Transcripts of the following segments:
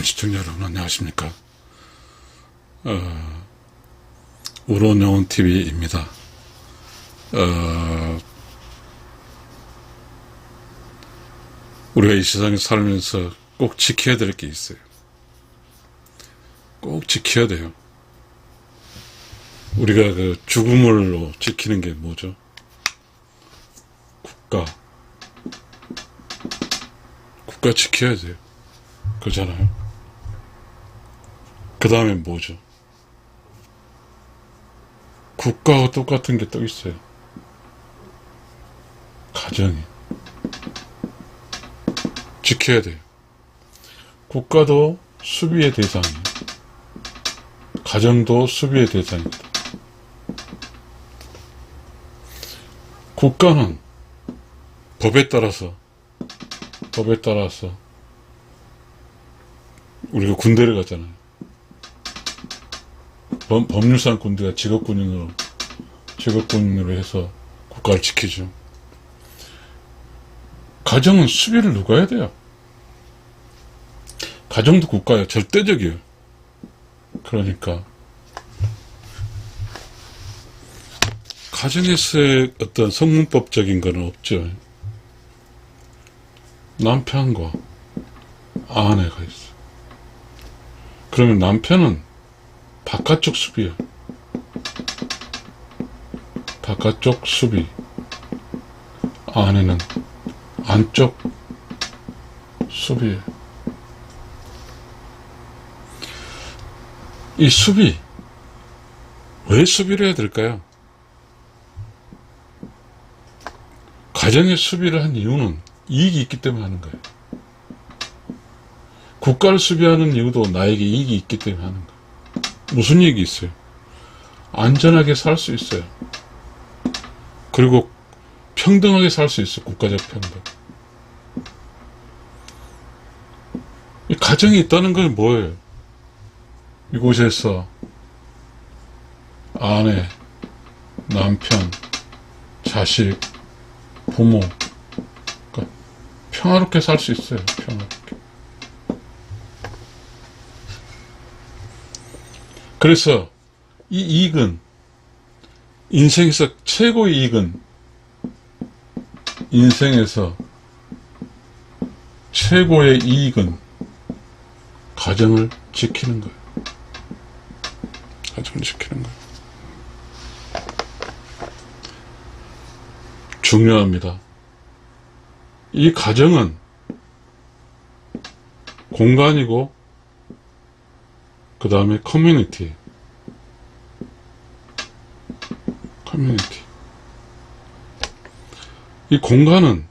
시청자 여러분 안녕하십니까. 우론영혼TV입니다. 우리가 이 세상에 살면서 꼭 지켜야 될 게 있어요. 꼭 지켜야 돼요. 우리가 그 죽음으로 지키는 게 뭐죠? 국가 지켜야 돼요. 그렇잖아요. 그 다음에 뭐죠? 국가와 똑같은 게 또 있어요. 가정이 지켜야 돼요. 국가도 수비의 대상이에요. 가정도 수비의 대상입니다. 국가는 법에 따라서 우리가 군대를 갔잖아요. 법률상 군대가 직업군인으로 해서 국가를 지키죠. 가정은 수비를 누가 해야 돼요? 가정도 국가예요. 절대적이에요. 그러니까 가정에서의 어떤 성문법적인 건 없죠. 남편과 아내가 있어요. 그러면 남편은 바깥쪽 수비예요. 바깥쪽 수비. 아내는 안쪽 수비예요. 이 수비, 왜 수비를 해야 될까요? 가정의 수비를 한 이유는 이익이 있기 때문에 하는 거예요. 국가를 수비하는 이유도 나에게 이익이 있기 때문에 하는 거예요. 무슨 이익이 있어요? 안전하게 살 수 있어요. 그리고 평등하게 살 수 있어요. 국가적 평등. 이 가정이 있다는 건 뭐예요? 이곳에서 아내, 남편, 자식, 부모 평화롭게 살 수 있어요. 평화롭게. 그래서 이 이익은, 인생에서 최고의 이익은, 가정을 지키는 거예요. 가정을 지키는 거예요. 중요합니다. 이 가정은 공간이고, 그 다음에 커뮤니티. 이 공간은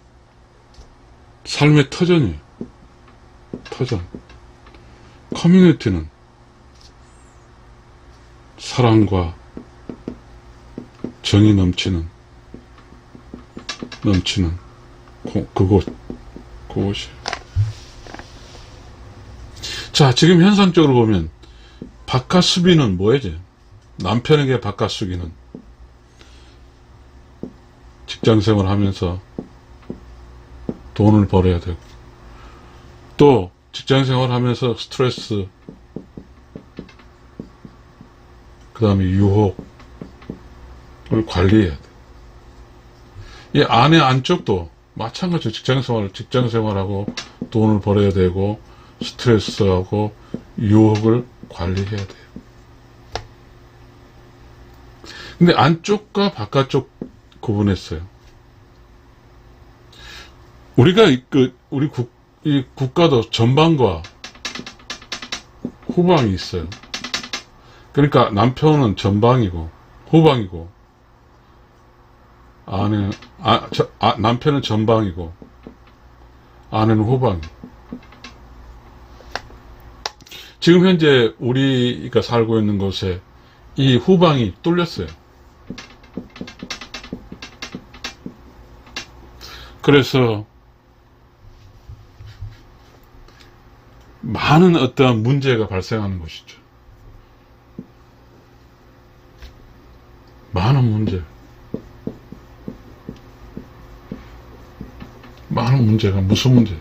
삶의 터전이에요. 터전. 커뮤니티는 사랑과 정이 넘치는 그곳이에요. 자, 지금 현상적으로 보면 바깥 수비는 뭐예요? 남편에게 바깥 수비는 직장생활 하면서 돈을 벌어야 되고, 또 직장생활 하면서 스트레스, 그 다음에 유혹을 관리해야 돼. 이 아내 안쪽도 마찬가지로 직장생활하고 돈을 벌어야 되고, 스트레스하고 유혹을 관리해야 돼요. 근데 안쪽과 바깥쪽 구분했어요. 우리가 이 국가도 전방과 후방이 있어요. 그러니까 남편은 전방이고 후방이고, 남편은 전방이고 아내는 후방이고. 지금 현재 우리가 살고 있는 곳에 이 후방이 뚫렸어요. 그래서 많은 어떠한 문제가 발생하는 것이죠. 많은 문제. 많은 문제가 무슨 문제?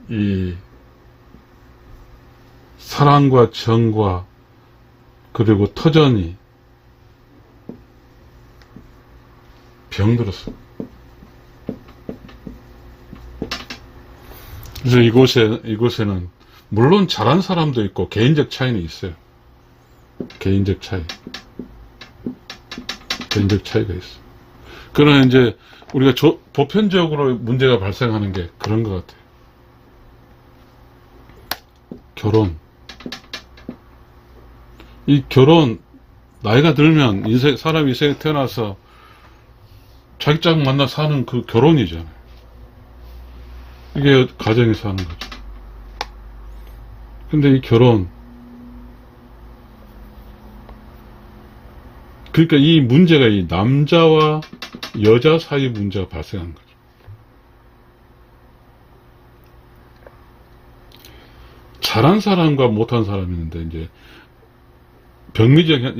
이 사랑과 정과 그리고 터전이 병들었어. 그래서 이곳에는 물론 잘한 사람도 있고 개인적 차이는 있어요. 개인적 차이가 있어. 그러나 이제 우리가 보편적으로 문제가 발생하는 게 그런 것 같아요. 이 결혼, 나이가 들면 사람이 인생에 태어나서 자기 짝 만나 사는 그 결혼이잖아요. 이게 가정에서 하는 거죠. 근데 이 결혼, 그러니까 이 문제가 이 남자와 여자 사이 문제가 발생하는 거죠. 잘한 사람과 못한 사람이 있는데, 이제, 병리적,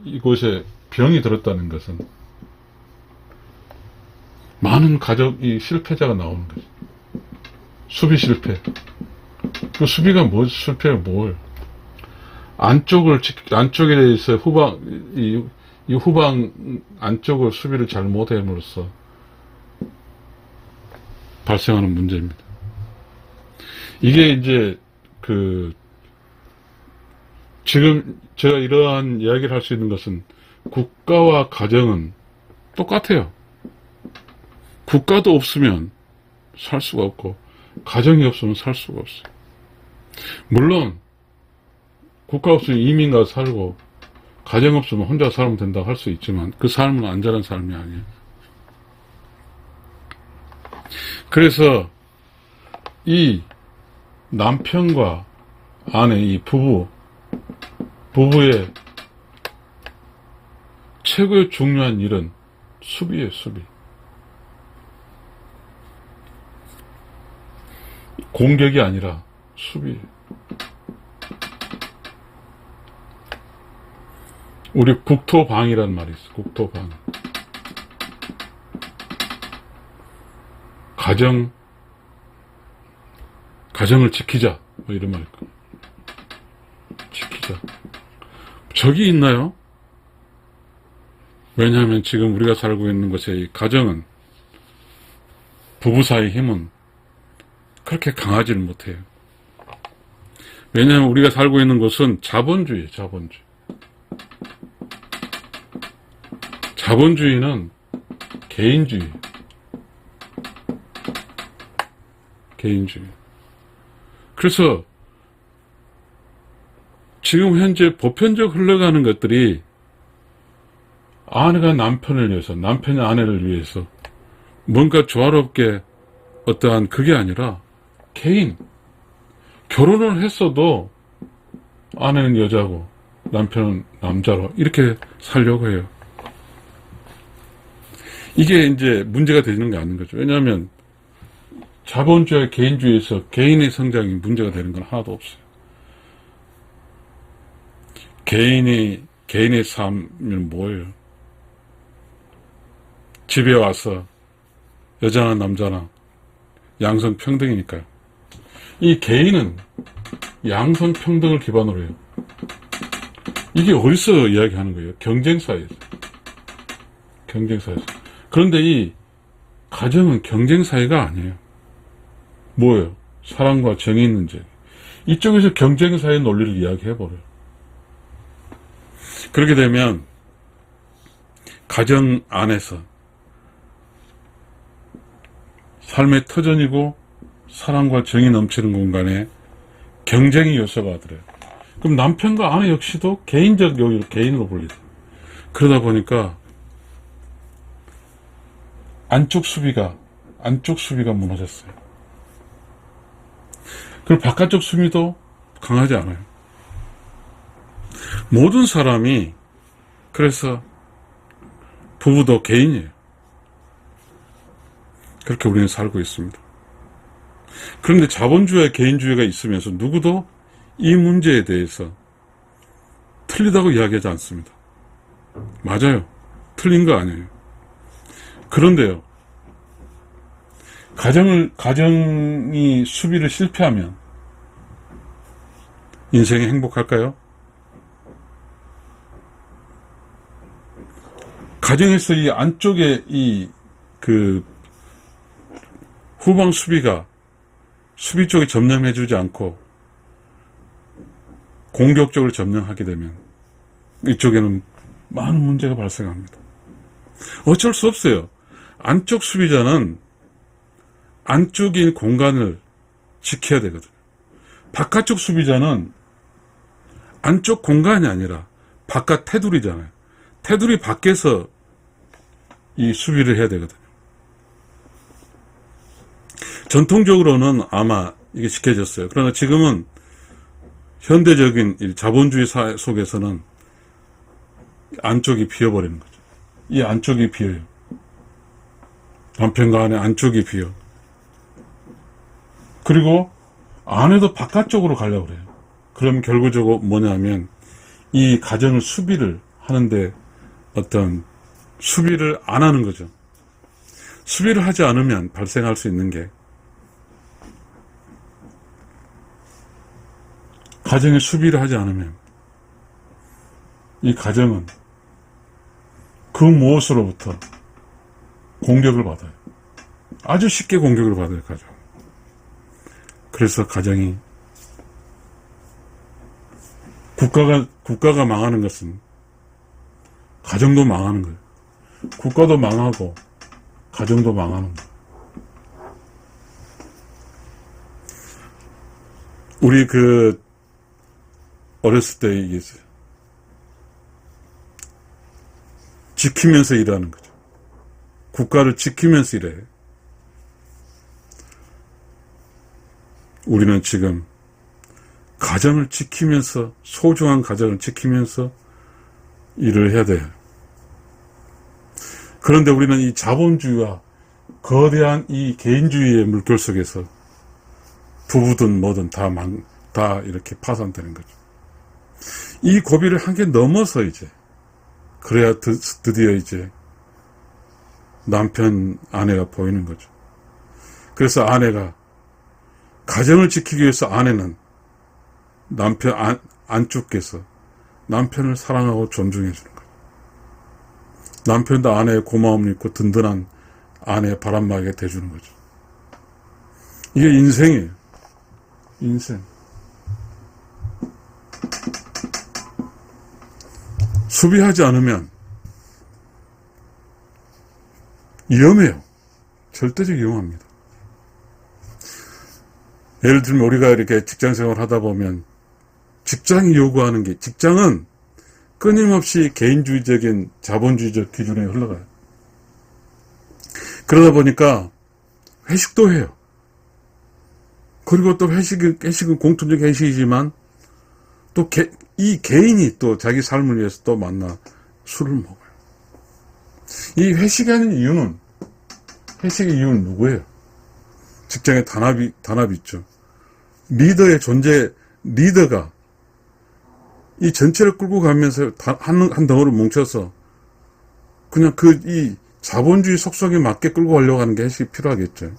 이곳에 병이 들었다는 것은 많은 가족이 실패자가 나오는 거죠. 수비 실패. 그 수비가 실패가 뭘? 안쪽에 있어 이 후방 안쪽을 수비를 잘 못함으로써 발생하는 문제입니다. 이게 이제 지금 제가 이러한 이야기를 할 수 있는 것은 국가와 가정은 똑같아요. 국가도 없으면 살 수가 없고 가정이 없으면 살 수가 없어요. 물론 국가 없으면 이민 가서 살고 가정 없으면 혼자 살면 된다고 할 수 있지만 그 삶은 안전한 삶이 아니에요. 그래서 이 남편과 아내, 이 부부의 최고의 중요한 일은 수비예요, 수비. 공격이 아니라 수비예요. 우리 국토방이라는 말이 있어, 국토방. 가정을 지키자, 뭐 이런 말 있고. 지키자. 적이 있나요? 왜냐하면 지금 우리가 살고 있는 곳의 이 가정은, 부부 사이 힘은 그렇게 강하지는 못해요. 왜냐하면 우리가 살고 있는 곳은 자본주의예요, 자본주의. 자본주의는 개인주의. 개인주의. 그래서 지금 현재 보편적 흘러가는 것들이 아내가 남편을 위해서, 남편이 아내를 위해서 뭔가 조화롭게 어떠한 그게 아니라 개인. 결혼을 했어도 아내는 여자고 남편은 남자로 이렇게 살려고 해요. 이게 이제 문제가 되는 게 아닌 거죠. 왜냐하면 자본주의와 개인주의에서 개인의 성장이 문제가 되는 건 하나도 없어요. 개인의 삶은 뭐예요? 집에 와서 여자나 남자나 양성평등이니까요. 이 개인은 양성평등을 기반으로 해요. 이게 어디서 이야기하는 거예요? 경쟁사회에서. 경쟁사회에서. 그런데 이 가정은 경쟁사회가 아니에요. 뭐예요? 사랑과 정이 있는 제. 이쪽에서 경쟁사회 논리를 이야기해버려요. 그렇게 되면 가정 안에서 삶의 터전이고 사랑과 정이 넘치는 공간에 경쟁의 요소가 들어요. 그럼 남편과 아내 역시도 개인적 요인을 개인으로 분리돼요. 그러다 보니까 안쪽 수비가 무너졌어요. 그리고 바깥쪽 수비도 강하지 않아요. 모든 사람이 그래서 부부도 개인이에요. 그렇게 우리는 살고 있습니다. 그런데 자본주의와 개인주의가 있으면서 누구도 이 문제에 대해서 틀리다고 이야기하지 않습니다. 맞아요. 틀린 거 아니에요. 그런데요, 가정이 수비를 실패하면 인생이 행복할까요? 가정에서 이 안쪽에 후방 수비가 수비 쪽에 점령해주지 않고 공격적으로 점령하게 되면 이쪽에는 많은 문제가 발생합니다. 어쩔 수 없어요. 안쪽 수비자는 안쪽인 공간을 지켜야 되거든요. 바깥쪽 수비자는 안쪽 공간이 아니라 바깥 테두리잖아요. 테두리 밖에서 이 수비를 해야 되거든요. 전통적으로는 아마 이게 지켜졌어요. 그러나 지금은 현대적인 자본주의 사회 속에서는 안쪽이 비어버리는 거죠. 이 안쪽이 비어요. 남편과 아내 안쪽이 비어. 그리고 아내도 바깥쪽으로 가려고 그래요. 그럼 결국적으로 뭐냐면 이 가정을 수비를 하는데 어떤 수비를 안 하는 거죠. 수비를 하지 않으면 발생할 수 있는 게 가정에 수비를 하지 않으면 이 가정은 그 무엇으로부터 공격을 받아요. 아주 쉽게 공격을 받아요, 가정. 그래서 가정이 국가가 망하는 것은 가정도 망하는 거예요. 국가도 망하고 가정도 망하는 거예요. 우리 어렸을 때 얘기했어요. 지키면서 일하는 거죠. 국가를 지키면서 일해요. 우리는 지금 가정을 지키면서, 소중한 가정을 지키면서 일을 해야 돼요. 그런데 우리는 이 자본주의와 거대한 이 개인주의의 물결 속에서 부부든 뭐든 다 이렇게 파산되는 거죠. 이 고비를 한 개 넘어서 이제, 그래야 드디어 이제 남편, 아내가 보이는 거죠. 그래서 아내가, 가정을 지키기 위해서 아내는 남편 안쪽에서 남편을 사랑하고 존중해 주는 거예요. 남편도 아내의 고마움을 잊고 든든한 아내의 바람막이가 돼주는 거죠. 이게 인생이에요. 인생. 수비하지 않으면 위험해요. 절대적 위험합니다. 예를 들면 우리가 이렇게 직장생활 하다 보면 직장이 요구하는 게, 직장은 끊임없이 개인주의적인 자본주의적 기준에 흘러가요. 그러다 보니까 회식도 해요. 그리고 또 회식은 공통적 회식이지만 또 이 개인이 또 자기 삶을 위해서 또 만나 술을 먹어요. 이 회식하는 이유는, 회식의 이유는 누구예요? 직장에 단합이 있죠. 리더의 존재, 리더가 이 전체를 끌고 가면서 한 덩어리 뭉쳐서 그냥 이 자본주의 속성에 맞게 끌고 가려고 하는 게 회식이 필요하겠죠.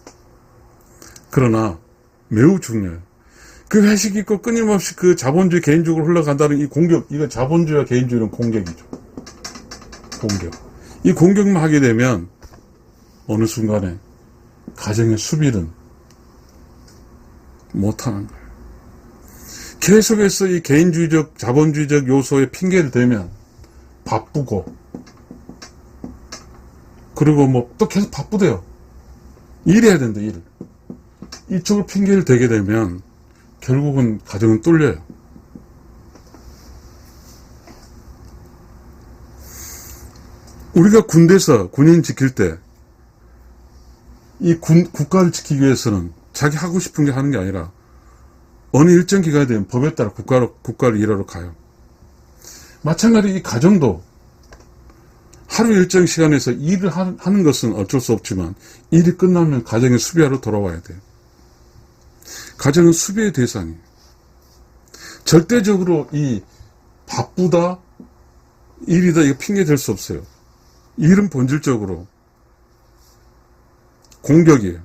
그러나 매우 중요해요. 그 회식이 있고 끊임없이 그 자본주의 개인주의로 흘러간다는 이 공격, 이거 자본주의와 개인주의는 공격이죠. 공격. 이 공격만 하게 되면 어느 순간에 가정의 수비는 못하는 거예요. 계속해서 이 개인주의적, 자본주의적 요소에 핑계를 대면 바쁘고, 그리고 뭐 또 계속 바쁘대요. 일해야 된다, 일. 이쪽을 핑계를 대게 되면 결국은 가정은 뚫려요. 우리가 군대에서 군인 지킬 때 이 국가를 지키기 위해서는 자기 하고 싶은 게 하는 게 아니라 어느 일정 기간이 되면 법에 따라 국가를 일하러 가요. 마찬가지 이 가정도 하루 일정 시간에서 일을 하는 것은 어쩔 수 없지만 일이 끝나면 가정에 수비하러 돌아와야 돼요. 가정은 수비의 대상이에요. 절대적으로 이 바쁘다, 일이다 이거 핑계 댈 수 없어요. 일은 본질적으로 공격이에요.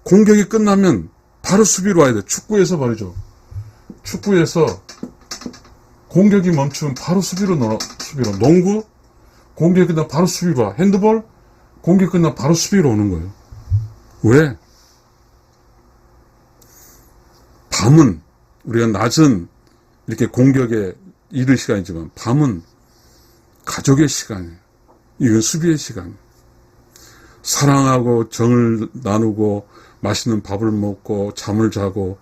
공격이 끝나면 바로 수비로 와야 돼. 축구에서 말이죠. 축구에서 공격이 멈추면 바로 수비로. 농구 공격이 끝나면 바로 수비로 와. 핸드볼 공격이 끝나면 바로 수비로 오는 거예요. 왜? 밤은 우리가 낮은 이렇게 공격에 이를 시간이지만 밤은 가족의 시간이에요. 이건 수비의 시간이에요. 사랑하고 정을 나누고 맛있는 밥을 먹고 잠을 자고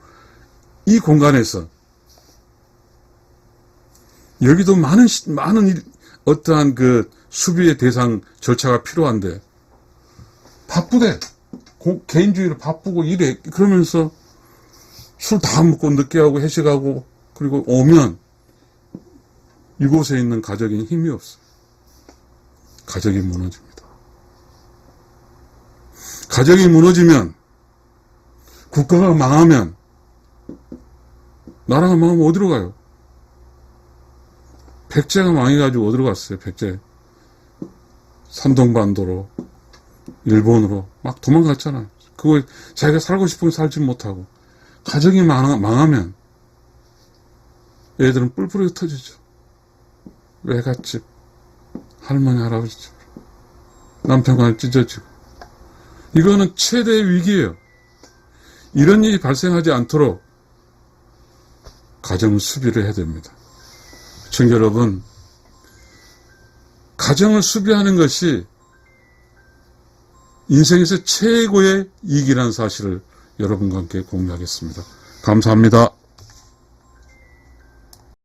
이 공간에서 여기도 많은 어떠한 그 수비의 대상 절차가 필요한데 바쁘대. 개인주의로 바쁘고 이래. 그러면서 술 다 먹고 늦게 하고 회식하고 그리고 오면 이곳에 있는 가족에는 힘이 없어. 가족이 무너집니다. 가족이 무너지면 국가가 망하면 나라가 망하면 어디로 가요? 백제가 망해가지고 어디로 갔어요? 백제 산동반도로 일본으로 막 도망갔잖아. 그거 자기가 살고 싶으면 살지 못하고 가정이 망하면 애들은 뿔뿔이 흩어지죠. 외갓집, 할머니, 할아버지 집, 남편과 찢어지고. 이거는 최대의 위기예요. 이런 일이 발생하지 않도록 가정 수비를 해야 됩니다. 시청자 여러분, 가정을 수비하는 것이 인생에서 최고의 이익이라는 사실을 여러분과 함께 공유하겠습니다. 감사합니다.